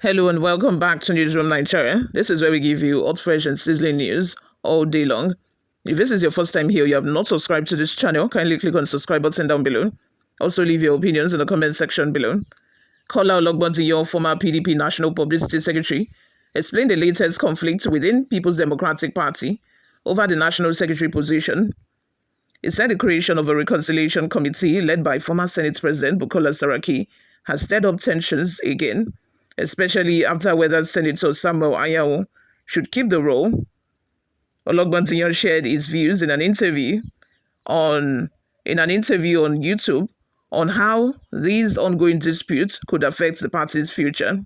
Hello and welcome back to Newsroom Nigeria. This is where we give you hot, fresh and sizzling news all day long. If this is your first time here, you have not subscribed to this channel, kindly click on the subscribe button down below. Also leave your opinions in the comment section below. Caller Ologbondiyan, former PDP National Publicity Secretary, explained the latest conflict within People's Democratic Party over the National Secretary position. He said the creation of a reconciliation committee led by former Senate President Bukola Saraki has stirred up tensions again, especially after whether Senator Samuel Anyanwu should keep the role. Ologbondiyan shared his views in an interview on YouTube on how these ongoing disputes could affect the party's future.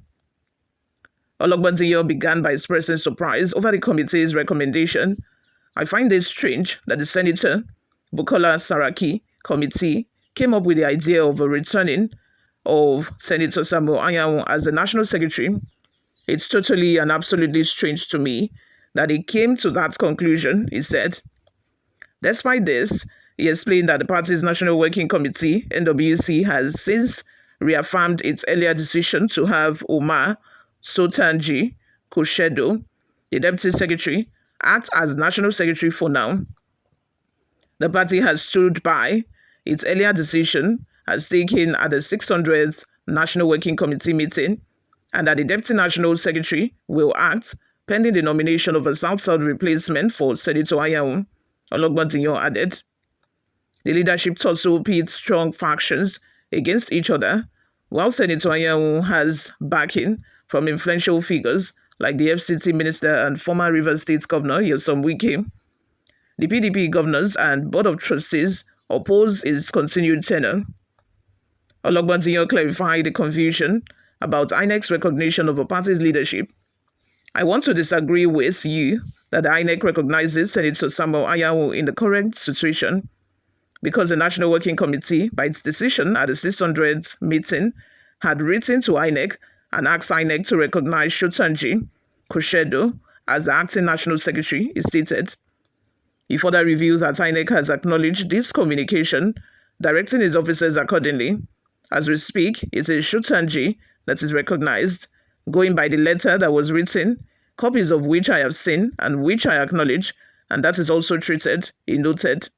Ologbondiyan began by expressing surprise over the committee's recommendation. I find it strange that the Senator Bukola Saraki committee came up with the idea of a returning of Senator Samuel Anyanwu as the National Secretary. It's totally and absolutely strange to me that he came to that conclusion, he said. Despite this, he explained that the party's National Working Committee, NWC, has since reaffirmed its earlier decision to have Umar Sotanji Kushedo, the Deputy Secretary, act as National Secretary for now. The party has stood by its earlier decision as taken at the 600th National Working Committee meeting, and that the Deputy National Secretary will act pending the nomination of a South-South replacement for Senator Anyanwu, Ologbondiyan added. The leadership also pit strong factions against each other, while Senator Anyanwu has backing from influential figures like the FCT Minister and former Rivers State Governor Nyesom Wike. The PDP governors and Board of Trustees oppose his continued tenure. Ologbondiyan clarified the confusion about INEC's recognition of a party's leadership. I want to disagree with you that the INEC recognizes Senator Samuel Anyanwu in the current situation because the National Working Committee, by its decision at the 600th meeting, had written to INEC and asked INEC to recognize Sotanji Kushedo as the acting National Secretary, he stated. He further reveals that INEC has acknowledged this communication, directing its officers accordingly. As we speak, it is Sotanji that is recognized, going by the letter that was written, copies of which I have seen and which I acknowledge, and that is also treated, he noted.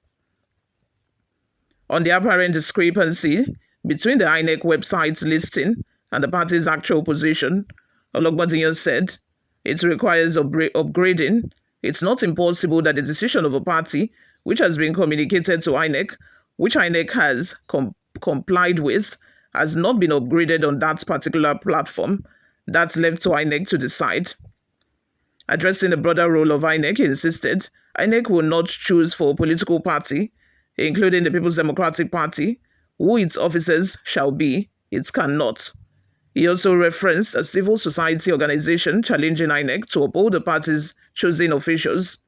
On the apparent discrepancy between the INEC website's listing and the party's actual position, Ologbondiyan said, it requires upgrading. It's not impossible that the decision of a party, which has been communicated to INEC, which INEC has complied with, has not been upgraded on that particular platform. That's left to INEC to decide. Addressing the broader role of INEC, he insisted, INEC will not choose for a political party, including the People's Democratic Party, who its officers shall be. It cannot. He also referenced a civil society organization challenging INEC to uphold the party's chosen officials.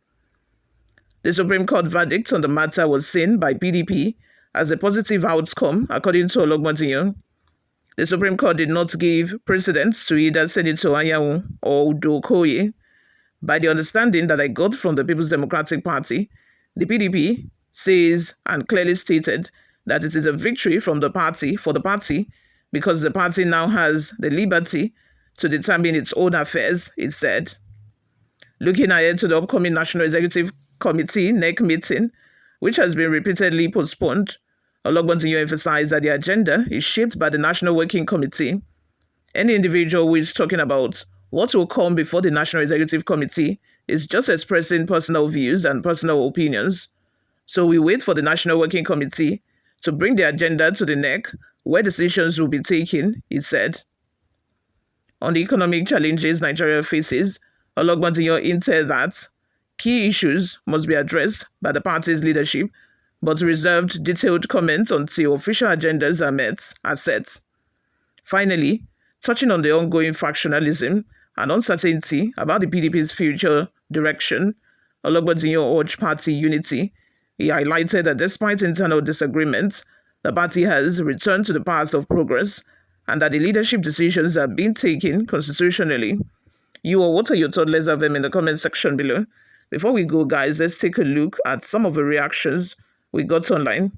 The Supreme Court verdict on the matter was seen by PDP as a positive outcome, according to Ologbondiyan. The Supreme Court did not give precedence to either Senator Anyanwu or Udeh-Okoye. By the understanding that I got from the People's Democratic Party, the PDP says and clearly stated that it is a victory for the party, because the party now has the liberty to determine its own affairs, it said. Looking ahead to the upcoming National Executive Committee NEC meeting, which has been repeatedly postponed, Ologbondiyan emphasized that the agenda is shaped by the National Working Committee. Any individual who is talking about what will come before the National Executive Committee is just expressing personal views and personal opinions. So we wait for the National Working Committee to bring the agenda to the NEC, where decisions will be taken, he said. On the economic challenges Nigeria faces, Ologbondiyan hinted that key issues must be addressed by the party's leadership, but reserved detailed comments until official agendas are set. Finally, touching on the ongoing factionalism and uncertainty about the PDP's future direction, Ologbondiyan urged party unity. He highlighted that despite internal disagreements, the party has returned to the path of progress and that the leadership decisions are being taken constitutionally. What are your thoughts? Let's have them in the comment section below. Before we go, guys, let's take a look at some of the reactions we got online.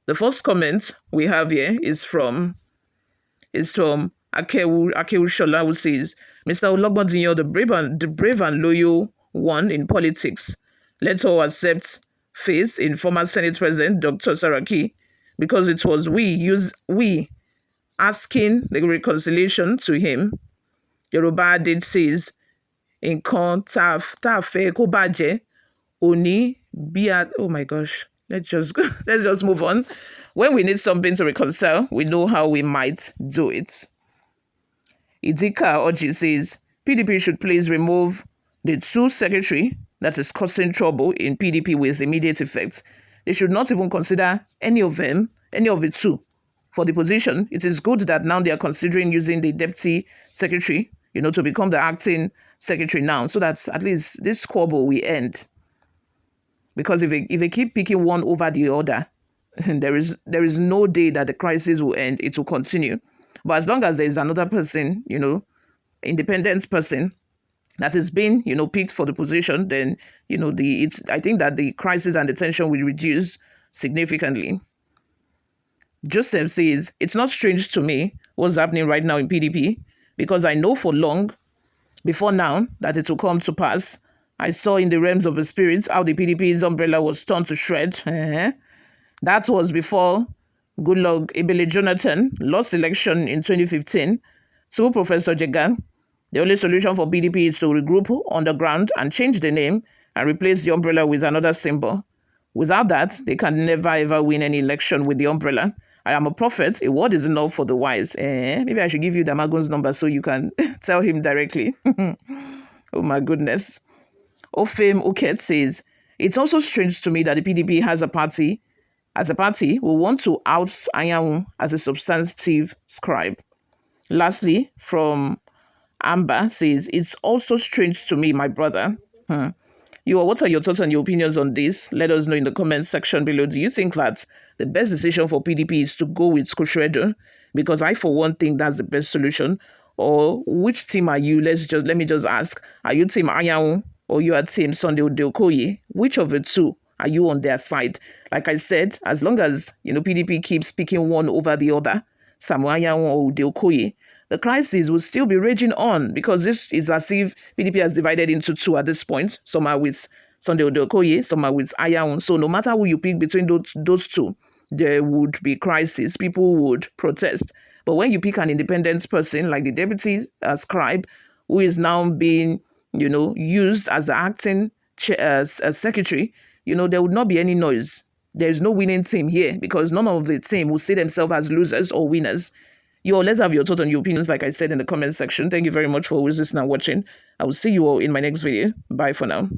The first comment we have here is from Akewu Shola, who says, Mr. Ologbondiyan, the brave and loyal one in politics. Let's all accept faith in former Senate President Dr. Saraki, because it was we asking the reconciliation to him. Yoruba did says, nǹkan tá a fẹ́ kó bàjẹ́ òní bí a. Oh my gosh, let's just move on. When we need something to reconcile, we know how we might do it. Idika Oji says, PDP should please remove the two secretary that is causing trouble in PDP with immediate effect. They should not even consider any of the two for the position. It is good that now they are considering using the deputy secretary, to become the acting secretary now, so that at least this squabble will end. Because if they keep picking one over the other, there is no day that the crisis will end. It will continue. But as long as there is another person, independent person that is being, picked for the position, then, I think that the crisis and the tension will reduce significantly. Joseph says, it's not strange to me what's happening right now in PDP, because I know for long before now that it will come to pass. I saw in the realms of the spirits how the PDP's umbrella was torn to shreds. That was before Goodluck Ebele Jonathan lost election in 2015 to Professor Jega. The only solution for PDP is to regroup on the ground and change the name and replace the umbrella with another symbol. Without that, they can never ever win any election with the umbrella. I am a prophet. A word is enough for the wise. Maybe I should give you Damagun's number so you can tell him directly. Oh my goodness. Ofem Uket says, it's also strange to me that the PDP has a party will want to out Anyanwu as a substantive scribe. Lastly, from Amber says, it's also strange to me, my brother. What are your thoughts and your opinions on this? Let us know in the comments section below. Do you think that the best decision for PDP is to go with Kushredo? Because I, for one, think that's the best solution. Or which team are you? Let me just ask. Are you team Anyanwu or you are team Sunday Udeh-Okoye? Which of the two are you on their side? Like I said, as long as PDP keeps picking one over the other, Anyanwu or Udeh-Okoye, the crisis will still be raging on, because this is as if PDP has divided into two at this point. Some are with Sunday Udeh-Okoye, some are with Anyanwu. So no matter who you pick between those two, there would be crisis. People would protest. But when you pick an independent person like the deputy scribe, who is now being used as the acting secretary, there would not be any noise. There is no winning team here, because none of the team will see themselves as losers or winners. Let's have your thoughts and your opinions, like I said, in the comment section. Thank you very much for listening and watching. I will see you all in my next video. Bye for now.